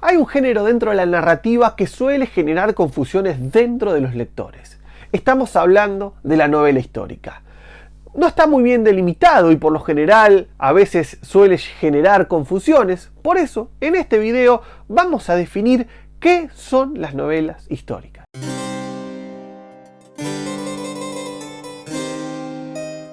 Hay un género dentro de la narrativa que suele generar confusiones dentro de los lectores. Estamos hablando de la novela histórica. No está muy bien delimitado y por lo general a veces suele generar confusiones. Por eso, en este video vamos a definir qué son las novelas históricas.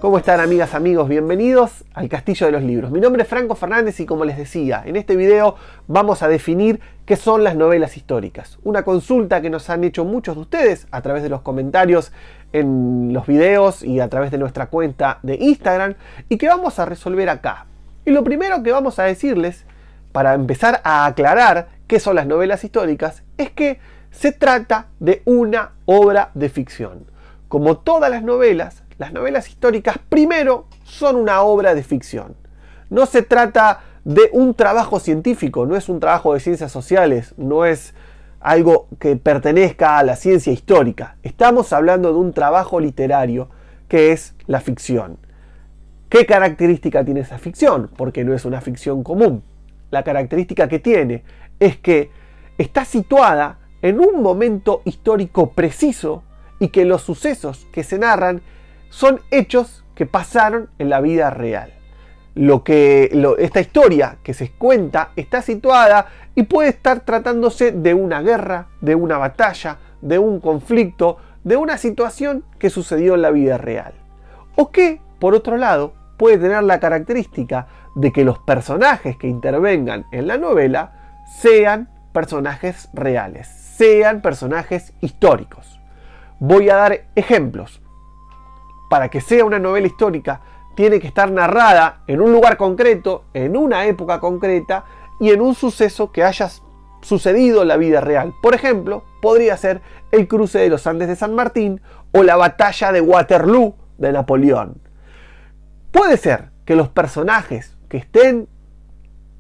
¿Cómo están, amigas, amigos? Bienvenidos al Castillo de los Libros. Mi nombre es Franco Fernández y como les decía, en este video vamos a definir qué son las novelas históricas. Una consulta que nos han hecho muchos de ustedes a través de los comentarios en los videos y a través de nuestra cuenta de Instagram y que vamos a resolver acá. Y lo primero que vamos a decirles, para empezar a aclarar qué son las novelas históricas, es que se trata de una obra de ficción. Como todas las novelas históricas primero son una obra de ficción. No se trata de un trabajo científico, no es un trabajo de ciencias sociales, no es algo que pertenezca a la ciencia histórica. Estamos hablando de un trabajo literario que es la ficción. ¿Qué característica tiene esa ficción? Porque no es una ficción común. La característica que tiene es que está situada en un momento histórico preciso y que los sucesos que se narran son hechos que pasaron en la vida real. Esta historia que se cuenta está situada y puede estar tratándose de una guerra, de una batalla, de un conflicto, de una situación que sucedió en la vida real. O que, por otro lado, puede tener la característica de que los personajes que intervengan en la novela sean personajes reales, sean personajes históricos. Voy a dar ejemplos. Para que sea una novela histórica, tiene que estar narrada en un lugar concreto, en una época concreta y en un suceso que haya sucedido en la vida real. Por ejemplo, podría ser el cruce de los Andes de San Martín o la batalla de Waterloo de Napoleón. Puede ser que los personajes que estén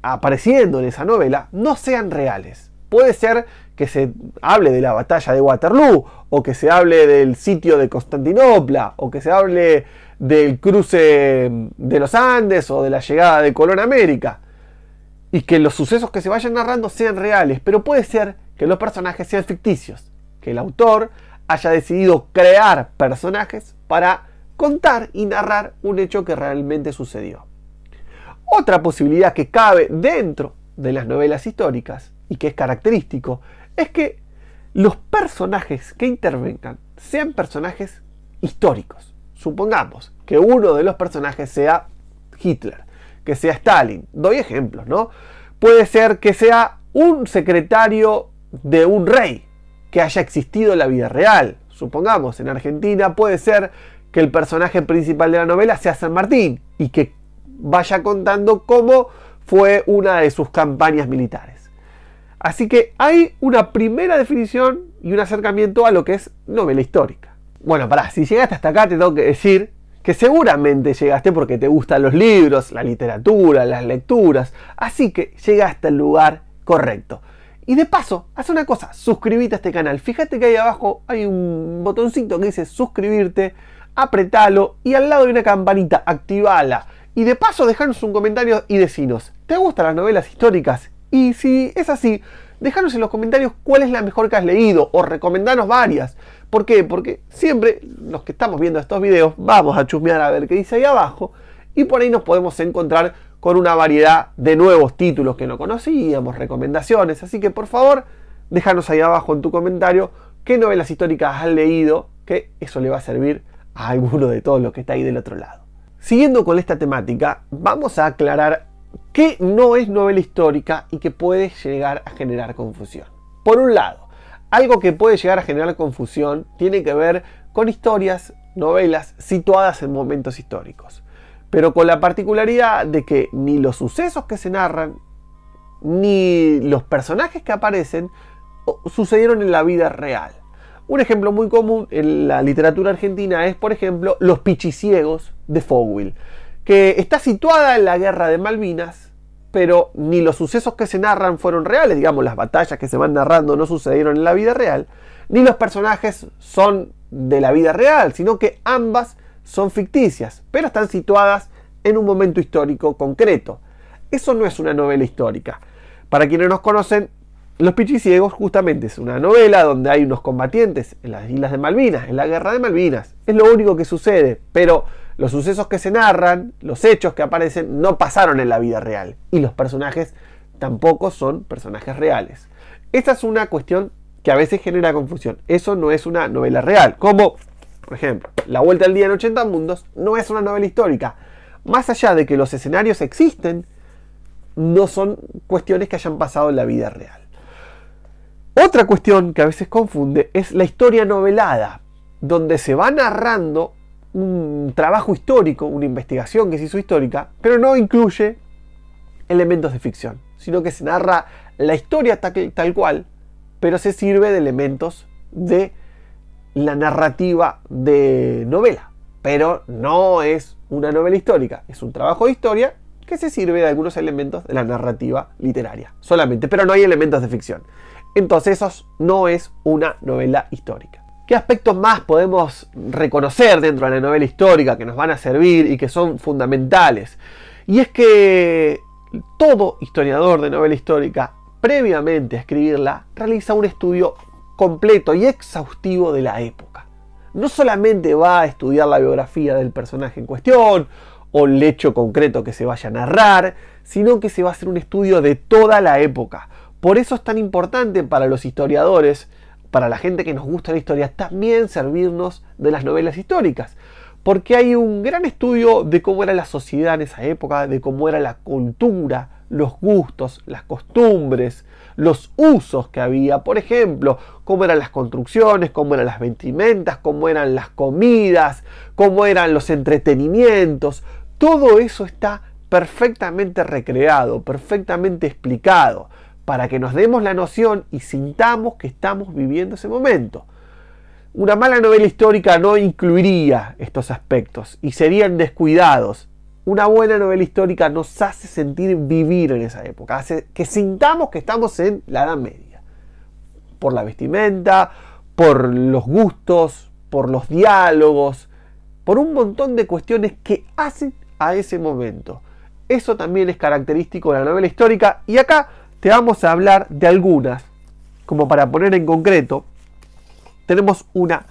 apareciendo en esa novela no sean reales. Puede ser que se hable de la batalla de Waterloo, o que se hable del sitio de Constantinopla, o que se hable del cruce de los Andes, o de la llegada de Colón a América, y que los sucesos que se vayan narrando sean reales, pero puede ser que los personajes sean ficticios, que el autor haya decidido crear personajes para contar y narrar un hecho que realmente sucedió. Otra posibilidad que cabe dentro de las novelas históricas, y que es característico, es que los personajes que intervengan sean personajes históricos. Supongamos que uno de los personajes sea Hitler, que sea Stalin. Doy ejemplos, ¿no? Puede ser que sea un secretario de un rey que haya existido en la vida real. Supongamos, en Argentina puede ser que el personaje principal de la novela sea San Martín y que vaya contando cómo fue una de sus campañas militares. Así que hay una primera definición y un acercamiento a lo que es novela histórica. Bueno, si llegaste hasta acá te tengo que decir que seguramente llegaste porque te gustan los libros, la literatura, las lecturas. Así que llegaste al lugar correcto. Y de paso, haz una cosa, suscríbete a este canal. Fíjate que ahí abajo hay un botoncito que dice suscribirte, apretalo y al lado hay una campanita, activala. Y de paso dejanos un comentario y decinos, ¿te gustan las novelas históricas? Y si es así, déjanos en los comentarios cuál es la mejor que has leído o recomendanos varias. ¿Por qué? Porque siempre los que estamos viendo estos videos vamos a chusmear a ver qué dice ahí abajo y por ahí nos podemos encontrar con una variedad de nuevos títulos que no conocíamos, recomendaciones. Así que por favor, déjanos ahí abajo en tu comentario qué novelas históricas has leído, que eso le va a servir a alguno de todos los que está ahí del otro lado. Siguiendo con esta temática, vamos a aclarar qué no es novela histórica y que puede llegar a generar confusión. Por un lado, algo que puede llegar a generar confusión tiene que ver con historias, novelas situadas en momentos históricos, pero con la particularidad de que ni los sucesos que se narran, ni los personajes que aparecen sucedieron en la vida real. Un ejemplo muy común en la literatura argentina es, por ejemplo, Los Pichiciegos de Fouil, que está situada en la Guerra de Malvinas, pero ni los sucesos que se narran fueron reales, digamos, las batallas que se van narrando no sucedieron en la vida real, ni los personajes son de la vida real, sino que ambas son ficticias, pero están situadas en un momento histórico concreto. Eso no es una novela histórica. Para quienes nos conocen, Los Pichiciegos justamente es una novela donde hay unos combatientes en las Islas de Malvinas, en la Guerra de Malvinas. Es lo único que sucede, pero los sucesos que se narran, los hechos que aparecen, no pasaron en la vida real. Y los personajes tampoco son personajes reales. Esta es una cuestión que a veces genera confusión. Eso no es una novela real. Como, por ejemplo, La Vuelta al Día en 80 Mundos no es una novela histórica. Más allá de que los escenarios existen, no son cuestiones que hayan pasado en la vida real. Otra cuestión que a veces confunde es la historia novelada, donde se va narrando un trabajo histórico, una investigación que se hizo histórica, pero no incluye elementos de ficción, sino que se narra la historia tal cual, pero se sirve de elementos de la narrativa de novela. Pero no es una novela histórica, es un trabajo de historia que se sirve de algunos elementos de la narrativa literaria solamente, pero no hay elementos de ficción. Entonces eso no es una novela histórica. ¿Qué aspectos más podemos reconocer dentro de la novela histórica que nos van a servir y que son fundamentales? Y es que todo historiador de novela histórica, previamente a escribirla, realiza un estudio completo y exhaustivo de la época. No solamente va a estudiar la biografía del personaje en cuestión o el hecho concreto que se vaya a narrar, sino que se va a hacer un estudio de toda la época. Por eso es tan importante para los historiadores, para la gente que nos gusta la historia, también servirnos de las novelas históricas. Porque hay un gran estudio de cómo era la sociedad en esa época, de cómo era la cultura, los gustos, las costumbres, los usos que había. Por ejemplo, cómo eran las construcciones, cómo eran las vestimentas, cómo eran las comidas, cómo eran los entretenimientos. Todo eso está perfectamente recreado, perfectamente explicado, para que nos demos la noción y sintamos que estamos viviendo ese momento. Una mala novela histórica no incluiría estos aspectos y serían descuidados. Una buena novela histórica nos hace sentir vivir en esa época, hace que sintamos que estamos en la Edad Media. Por la vestimenta, por los gustos, por los diálogos, por un montón de cuestiones que hacen a ese momento. Eso también es característico de la novela histórica y acá te vamos a hablar de algunas, como para poner en concreto. Tenemos una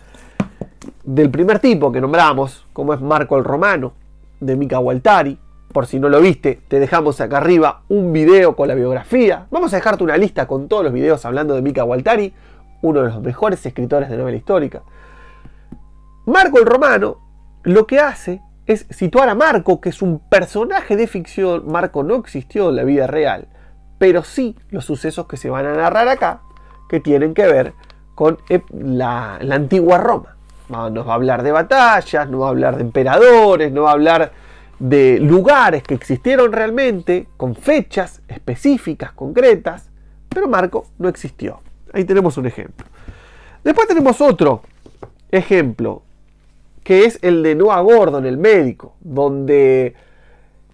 del primer tipo que nombramos, como es Marco el Romano, de Mika Waltari. Por si no lo viste, te dejamos acá arriba un video con la biografía. Vamos a dejarte una lista con todos los videos hablando de Mika Waltari, uno de los mejores escritores de novela histórica. Marco el Romano lo que hace es situar a Marco, que es un personaje de ficción. Marco no existió en la vida real, pero sí los sucesos que se van a narrar acá, que tienen que ver con la antigua Roma. Nos va a hablar de batallas, nos va a hablar de emperadores, nos va a hablar de lugares que existieron realmente, con fechas específicas, concretas, pero Marco no existió. Ahí tenemos un ejemplo. Después tenemos otro ejemplo, que es el de Noah Gordon, el médico, donde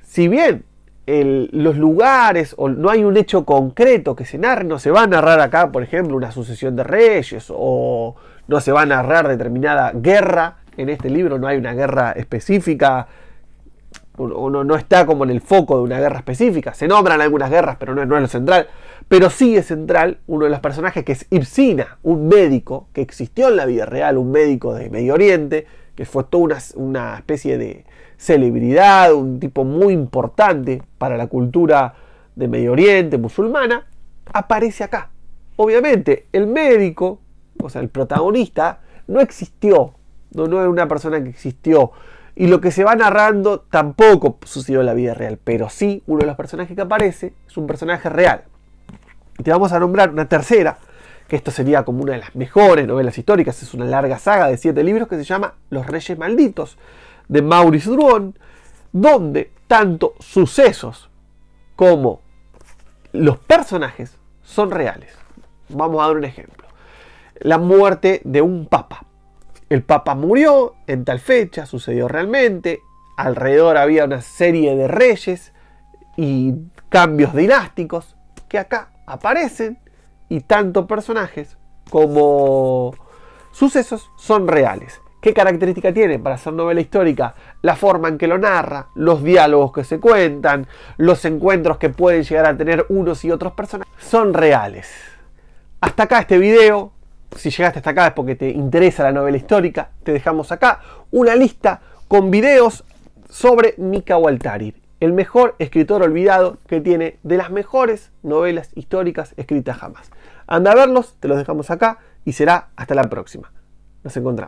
si bien los lugares o no hay un hecho concreto que se narre, no se va a narrar acá, por ejemplo, una sucesión de reyes o no se va a narrar determinada guerra. En este libro no hay una guerra específica o no está como en el foco de una guerra específica. Se nombran algunas guerras, pero no es lo central. Pero sí es central uno de los personajes, que es Ibsina, un médico que existió en la vida real, un médico de Medio Oriente, que fue toda una especie de celebridad, un tipo muy importante para la cultura de Medio Oriente musulmana. Aparece acá. Obviamente el médico, o sea el protagonista, no existió, no era una persona que existió, y lo que se va narrando tampoco sucedió en la vida real, pero sí uno de los personajes que aparece es un personaje real. Y te vamos a nombrar una tercera, que esto sería como una de las mejores novelas históricas. Es una larga saga de 7 libros que se llama Los Reyes Malditos, de Maurice Druon, donde tanto sucesos como los personajes son reales. Vamos a dar un ejemplo. La muerte de un papa. El papa murió en tal fecha, sucedió realmente. Alrededor había una serie de reyes y cambios dinásticos que acá aparecen, y tanto personajes como sucesos son reales. ¿Qué característica tiene para hacer novela histórica? La forma en que lo narra, los diálogos que se cuentan, los encuentros que pueden llegar a tener unos y otros personajes, son reales. hasta acá este video. Si llegaste hasta acá es porque te interesa la novela histórica. Te dejamos acá una lista con videos sobre Mika Waltarin, el mejor escritor olvidado que tiene de las mejores novelas históricas escritas jamás. Anda a verlos, te los dejamos acá y será hasta la próxima. Nos encontramos.